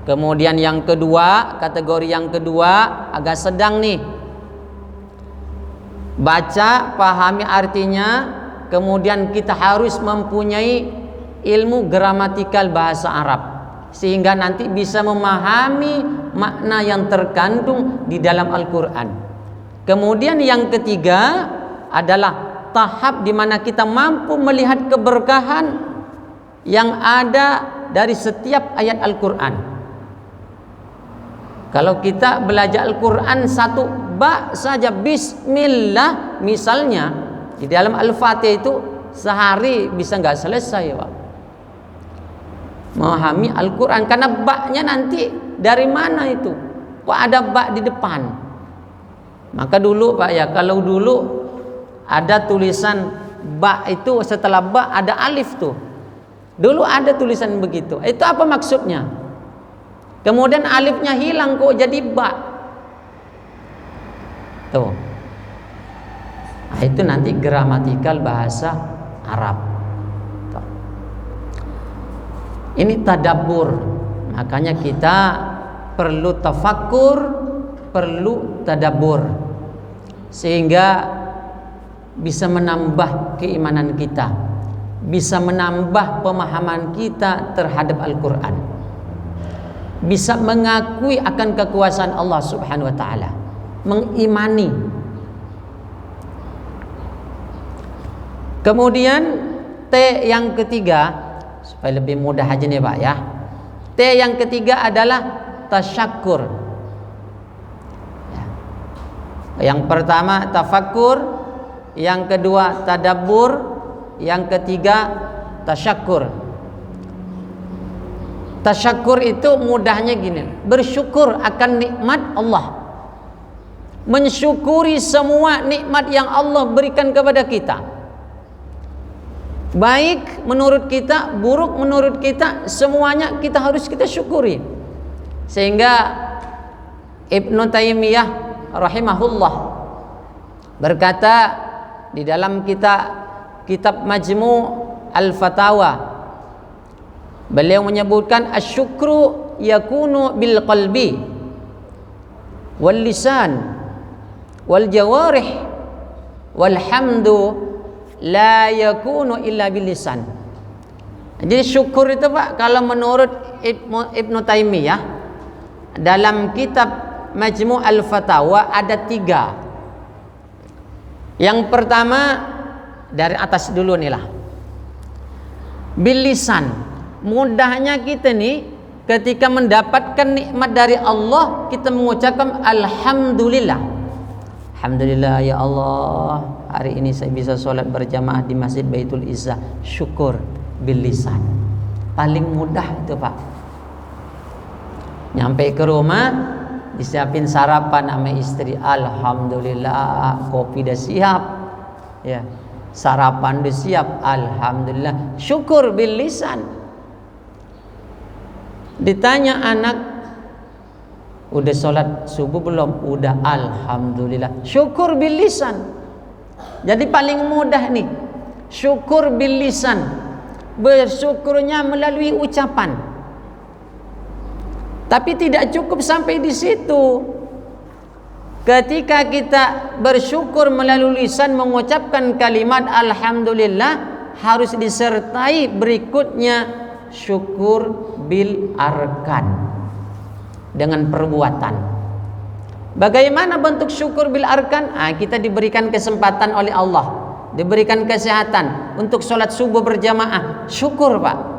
Kemudian yang kedua, kategori yang kedua agak sedang nih. Baca, pahami artinya, kemudian kita harus mempunyai ilmu gramatikal bahasa Arab sehingga nanti bisa memahami makna yang terkandung di dalam Al-Quran. Kemudian yang ketiga adalah tahap di mana kita mampu melihat keberkahan yang ada dari setiap ayat Al-Quran. Kalau kita belajar Al-Quran satu ba saja, bismillah misalnya, di dalam Al-Fatihah itu sehari bisa nggak selesai Pak memahami Al-Quran, karena ba-nya nanti dari mana itu? Kok ada ba di depan? Maka dulu Pak ya, kalau dulu ada tulisan ba itu setelah ba ada alif tuh. Dulu ada tulisan begitu. Itu apa maksudnya? Kemudian alifnya hilang kok jadi ba. Tuh. Nah, itu nanti gramatikal bahasa Arab. Tuh. Ini tadabbur. Makanya kita perlu tafakkur, perlu tadabbur, sehingga bisa menambah keimanan kita, bisa menambah pemahaman kita terhadap Al-Quran, bisa mengakui akan kekuasaan Allah Subhanahu wa ta'ala, mengimani. Kemudian T yang ketiga, supaya lebih mudah aja nih Pak ya. T yang ketiga adalah tasyakkur. Yang pertama tafakkur, yang kedua tadabbur, yang ketiga tasyakkur. Tasyakkur itu mudahnya gini, bersyukur akan nikmat Allah, mensyukuri semua nikmat yang Allah berikan kepada kita, baik menurut kita, buruk menurut kita, semuanya kita harus kita syukuri. Sehingga Ibnu Taimiyah rahimahullah berkata di dalam kitab Majmu' Al-Fatawa, beliau menyebutkan asyukru yakunu bil qalbi wal lisan wal jawarih wal hamdu la yakunu illa bil lisan. Jadi syukur itu Pak, kalau menurut Ibnu Taimiyah dalam kitab Majmu' Al-Fatawa ada 3. Yang pertama dari atas dulu nih lah, bil lisan. Mudahnya kita nih ketika mendapatkan nikmat dari Allah, kita mengucapkan alhamdulillah. Alhamdulillah ya Allah, hari ini saya bisa sholat berjamaah di Masjid Baitul Izzah. Syukur bil lisan. Paling mudah itu Pak. Nyampe ke rumah, disiapin sarapan sama istri, alhamdulillah, kopi udah siap ya, sarapan udah siap, alhamdulillah, syukur bil lisan. Ditanya anak, udah sholat subuh belum? Udah, alhamdulillah, syukur bil lisan. Jadi paling mudah nih, syukur bil lisan, bersyukurnya melalui ucapan. Tapi tidak cukup sampai di situ. Ketika kita bersyukur melalui lisan, mengucapkan kalimat alhamdulillah, harus disertai berikutnya syukur bil arkan, dengan perbuatan. Bagaimana bentuk syukur bil arkan? Kita diberikan kesempatan oleh Allah, diberikan kesehatan untuk sholat subuh berjamaah, syukur Pak.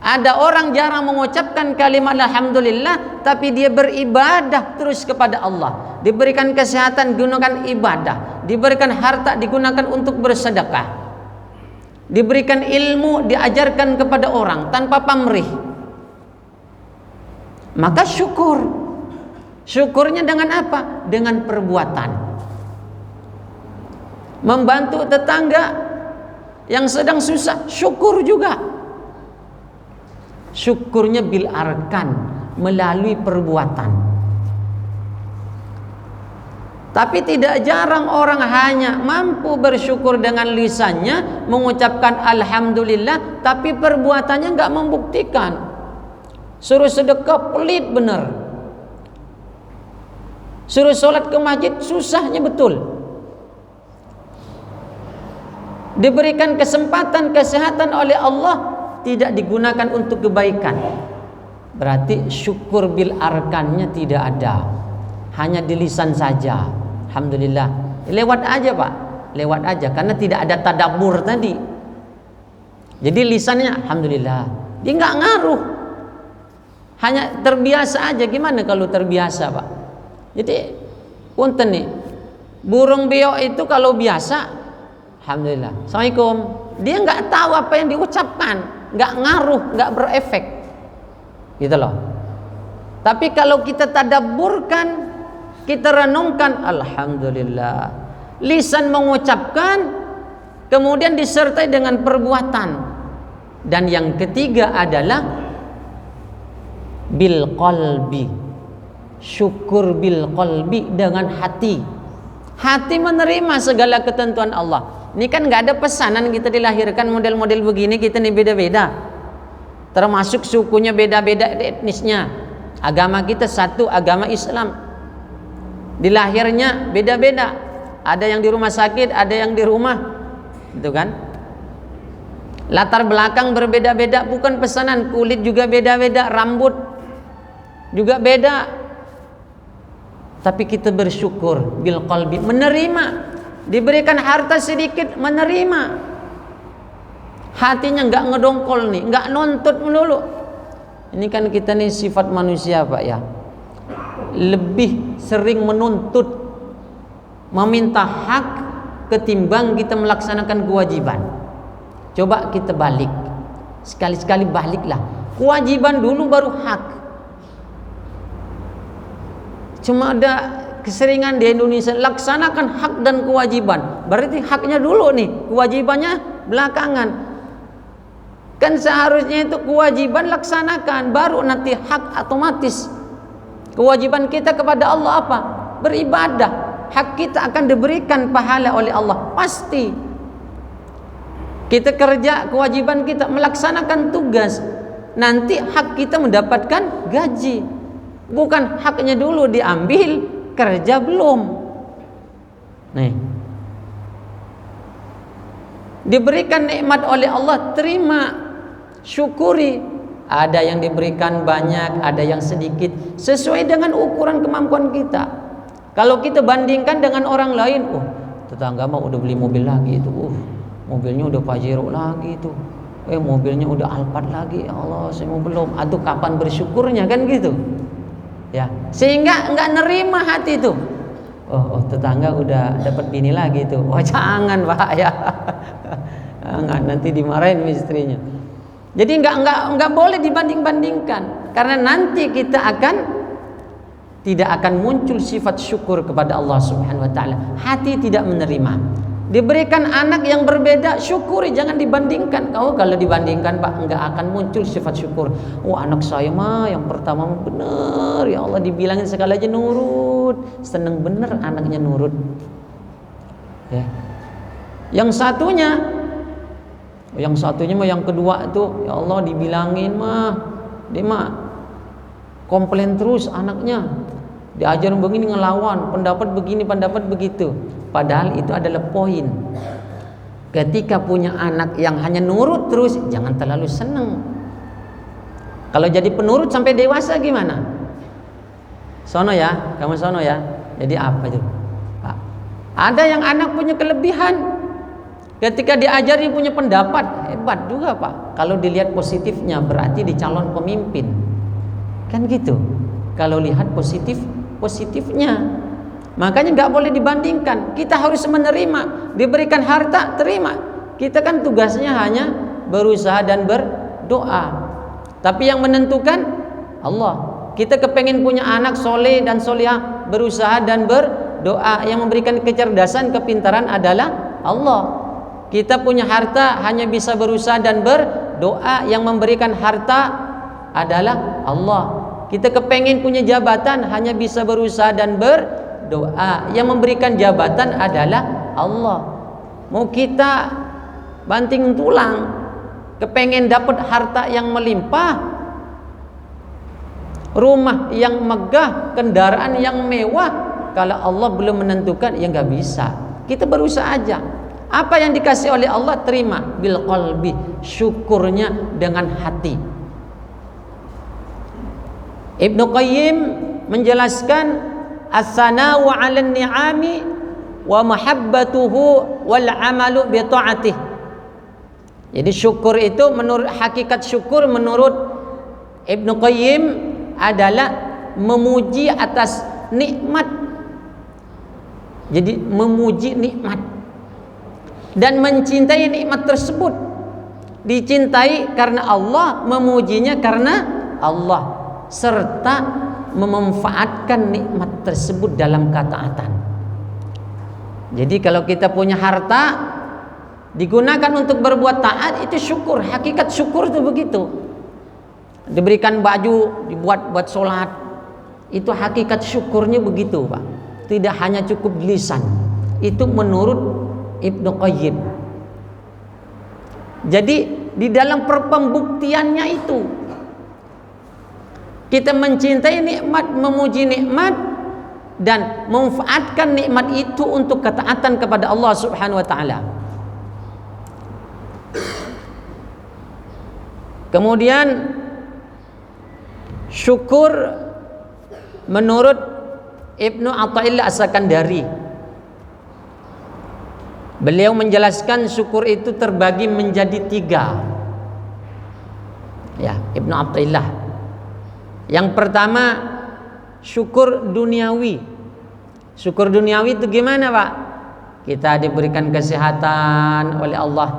Ada orang jarang mengucapkan kalimat alhamdulillah, tapi dia beribadah terus kepada Allah. Diberikan kesehatan, gunakan ibadah. Diberikan harta, digunakan untuk bersedekah. Diberikan ilmu, diajarkan kepada orang tanpa pamrih. Maka syukur. Syukurnya dengan apa? Dengan perbuatan. Membantu tetangga yang sedang susah, syukur juga. Syukurnya bil arkan, melalui perbuatan. Tapi tidak jarang orang hanya mampu bersyukur dengan lisannya, mengucapkan alhamdulillah, tapi perbuatannya nggak membuktikan. Suruh sedekah pelit bener, suruh sholat ke masjid susahnya betul. Diberikan kesempatan kesehatan oleh Allah, tidak digunakan untuk kebaikan. Berarti syukur bil arkannya tidak ada, hanya di lisan saja. Alhamdulillah, lewat aja Pak, lewat aja, karena tidak ada tadabbur tadi. Jadi lisannya alhamdulillah, dia nggak ngaruh, hanya terbiasa aja. Gimana kalau terbiasa Pak? Jadi punten nih, burung beo itu kalau biasa alhamdulillah, assalamualaikum, dia nggak tahu apa yang diucapkan, nggak ngaruh, nggak berefek, gitu loh. Tapi kalau kita tadabburkan, kita renungkan, alhamdulillah, lisan mengucapkan, kemudian disertai dengan perbuatan, Dan yang ketiga adalah bil qalbi. Syukur bil qalbi, dengan hati. Hati menerima segala ketentuan Allah. Ini kan nggak ada pesanan kita dilahirkan model-model begini, kita nih beda-beda. Termasuk sukunya beda-beda, etnisnya. Agama kita satu, agama Islam. Dilahirnya beda-beda. Ada yang di rumah sakit, ada yang di rumah. Gitu kan? Latar belakang berbeda-beda, bukan pesanan. Kulit juga beda-beda, rambut juga beda. Tapi kita bersyukur bil qalbi, menerima. Diberikan harta sedikit, menerima. Hatinya nggak ngedongkol nih, nggak nuntut melulu. Ini kan kita nih sifat manusia, Pak ya. Lebih sering menuntut, meminta hak ketimbang kita melaksanakan kewajiban. Coba kita balik. Sekali-sekali baliklah. Kewajiban dulu baru hak. Cuma ada keseringan di Indonesia, laksanakan hak dan kewajiban. Berarti haknya dulu nih, kewajibannya belakangan. Kan seharusnya itu kewajiban laksanakan, baru nanti hak otomatis. Kewajiban kita kepada Allah apa? Beribadah. Hak kita akan diberikan pahala oleh Allah, pasti. Kita kerja, kewajiban kita melaksanakan tugas. Nanti hak kita mendapatkan gaji. Bukan haknya dulu diambil, kerja belum. Nih. Diberikan nikmat oleh Allah, terima, syukuri. Ada yang diberikan banyak, ada yang sedikit, sesuai dengan ukuran kemampuan kita. Kalau kita bandingkan dengan orang lain, tetangga mah udah beli mobil lagi itu, mobilnya udah Pajero lagi itu, mobilnya udah Alphard lagi. Ya Allah, saya mau belum. Aduh, kapan bersyukurnya, kan gitu. Ya, sehingga enggak nerima hati itu. Tetangga udah dapat bini lagi itu. Jangan, Pak ya. Enggak, nanti dimarahin istrinya. Jadi enggak boleh dibanding-bandingkan, karena nanti kita tidak akan muncul sifat syukur kepada Allah Subhanahu wa taala. Hati tidak menerima. Diberikan anak yang berbeda, syukuri, jangan dibandingkan. Kalau dibandingkan, Pak, enggak akan muncul sifat syukur. Anak saya mah yang pertama bener, ya Allah, dibilangin sekali aja nurut. Seneng bener anaknya nurut. Ya. Yang satunya mah yang kedua itu, ya Allah, dibilangin dia mah komplain terus anaknya. Diajarin begini ngelawan, pendapat begini, pendapat begitu. Padahal itu adalah poin. Ketika punya anak yang hanya nurut terus, jangan terlalu senang. Kalau jadi penurut sampai dewasa gimana? Sono ya, kamu sono ya. Jadi apa itu, Pak? Ada yang anak punya kelebihan. Ketika diajari punya pendapat, hebat juga, Pak. Kalau dilihat positifnya, berarti di calon pemimpin. Kan gitu. Kalau lihat positifnya. Makanya nggak boleh dibandingkan. Kita harus menerima. Diberikan harta, terima. Kita kan tugasnya hanya berusaha dan berdoa. Tapi yang menentukan Allah. Kita kepengen punya anak soleh dan solehah, berusaha dan berdoa. Yang memberikan kecerdasan, kepintaran adalah Allah. Kita punya harta, hanya bisa berusaha dan berdoa. Yang memberikan harta adalah Allah. Kita kepengen punya jabatan, hanya bisa berusaha dan berdoa. Yang memberikan jabatan adalah Allah. Mau kita banting tulang, kepengen dapat harta yang melimpah, rumah yang megah, kendaraan yang mewah, kalau Allah belum menentukan, ya nggak bisa. Kita berusaha aja. Apa yang dikasih oleh Allah, terima bil qalbi, syukurnya dengan hati. Ibnu Qayyim menjelaskan as-sana'u 'alan ni'ami wa mahabbatuhu wal 'amalu bi ta'atih. Jadi syukur itu, menurut hakikat syukur menurut Ibnu Qayyim adalah memuji atas nikmat. Jadi memuji nikmat dan mencintai nikmat tersebut. Dicintai karena Allah, memujinya karena Allah, serta memanfaatkan nikmat tersebut dalam ketaatan. Jadi kalau kita punya harta, digunakan untuk berbuat taat, itu syukur. Hakikat syukur itu begitu. Diberikan baju, dibuat buat sholat, itu hakikat syukurnya begitu, Pak. Tidak hanya cukup lisan. Itu menurut Ibnu Qayyim. Jadi di dalam pembuktiannya itu, kita mencintai nikmat, memuji nikmat, dan memanfaatkan nikmat itu untuk ketaatan kepada Allah Subhanahu wa taala. Kemudian syukur menurut Ibnu Athaillah As-Sakandari, beliau menjelaskan syukur itu terbagi menjadi 3. Ya, Ibnu Athaillah. Yang pertama, syukur duniawi. Syukur duniawi itu gimana, Pak? Kita diberikan kesehatan oleh Allah,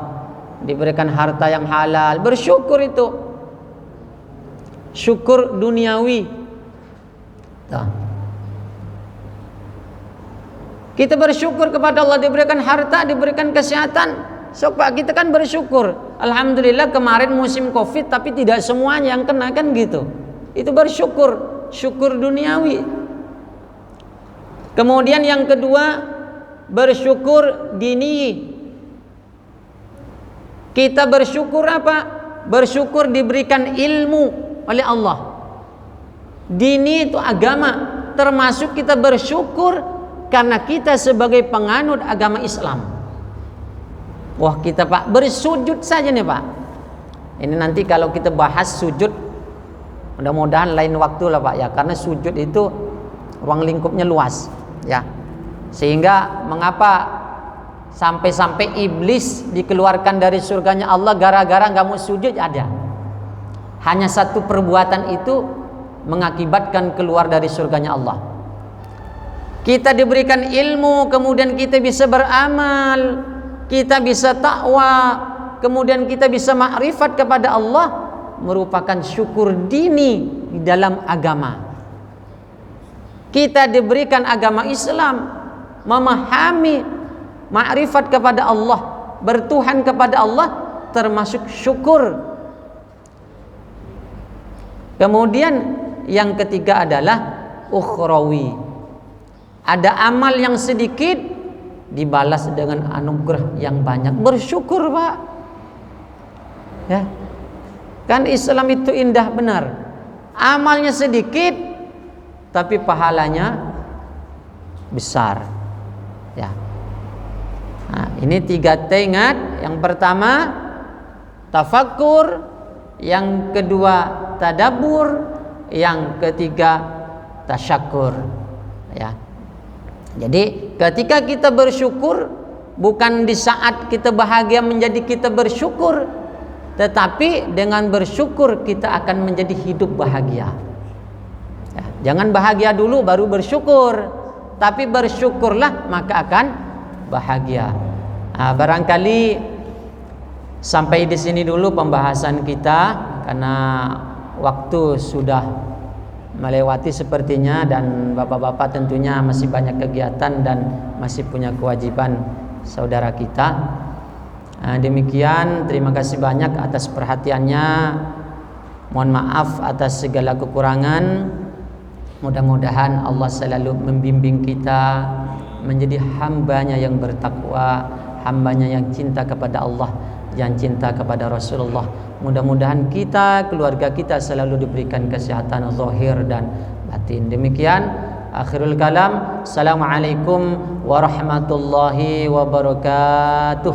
diberikan harta yang halal, bersyukur itu. Syukur duniawi. Tuh. Kita bersyukur kepada Allah, diberikan harta, diberikan kesehatan. So, Pak, kita kan bersyukur. Alhamdulillah kemarin musim Covid, tapi tidak semuanya yang kena, kan gitu. Itu bersyukur, syukur duniawi. Kemudian yang kedua, bersyukur dini. Kita bersyukur apa? Bersyukur diberikan ilmu oleh Allah. Dini itu agama, termasuk kita bersyukur karena kita sebagai penganut agama Islam. Wah, kita, Pak, bersujud saja nih, Pak. Ini nanti kalau kita bahas sujud, mudah-mudahan lain waktu lah, Pak, ya, karena sujud itu ruang lingkupnya luas, ya. Sehingga mengapa sampai-sampai iblis dikeluarkan dari surganya Allah gara-gara nggak mau sujud ada. Hanya satu perbuatan itu mengakibatkan keluar dari surganya Allah. Kita diberikan ilmu, kemudian kita bisa beramal, kita bisa takwa, kemudian kita bisa makrifat kepada Allah, merupakan syukur dini di dalam agama. Kita diberikan agama Islam, memahami makrifat kepada Allah, bertuhan kepada Allah, termasuk syukur. Kemudian yang ketiga adalah ukhrawi. Ada amal yang sedikit dibalas dengan anugerah yang banyak. Bersyukur, Pak. Ya. Kan Islam itu indah benar. Amalnya sedikit tapi pahalanya besar. Ya. Nah, ini 3 ingat. Yang pertama tafakkur, yang kedua tadabbur, yang ketiga tasyakur. Ya. Jadi ketika kita bersyukur, bukan di saat kita bahagia menjadi kita bersyukur, tetapi dengan bersyukur kita akan menjadi hidup bahagia. Ya, jangan bahagia dulu baru bersyukur, tapi bersyukurlah maka akan bahagia. Nah, barangkali sampai di sini dulu pembahasan kita, karena waktu sudah melewati sepertinya, dan bapak-bapak tentunya masih banyak kegiatan dan masih punya kewajiban saudara kita. Demikian, terima kasih banyak atas perhatiannya. Mohon maaf atas segala kekurangan. Mudah-mudahan Allah selalu membimbing kita menjadi hambanya yang bertakwa, hambanya yang cinta kepada Allah, yang cinta kepada Rasulullah. Mudah-mudahan kita, keluarga kita selalu diberikan kesehatan zahir dan batin. Demikian akhirul kalam. Assalamualaikum warahmatullahi wabarakatuh.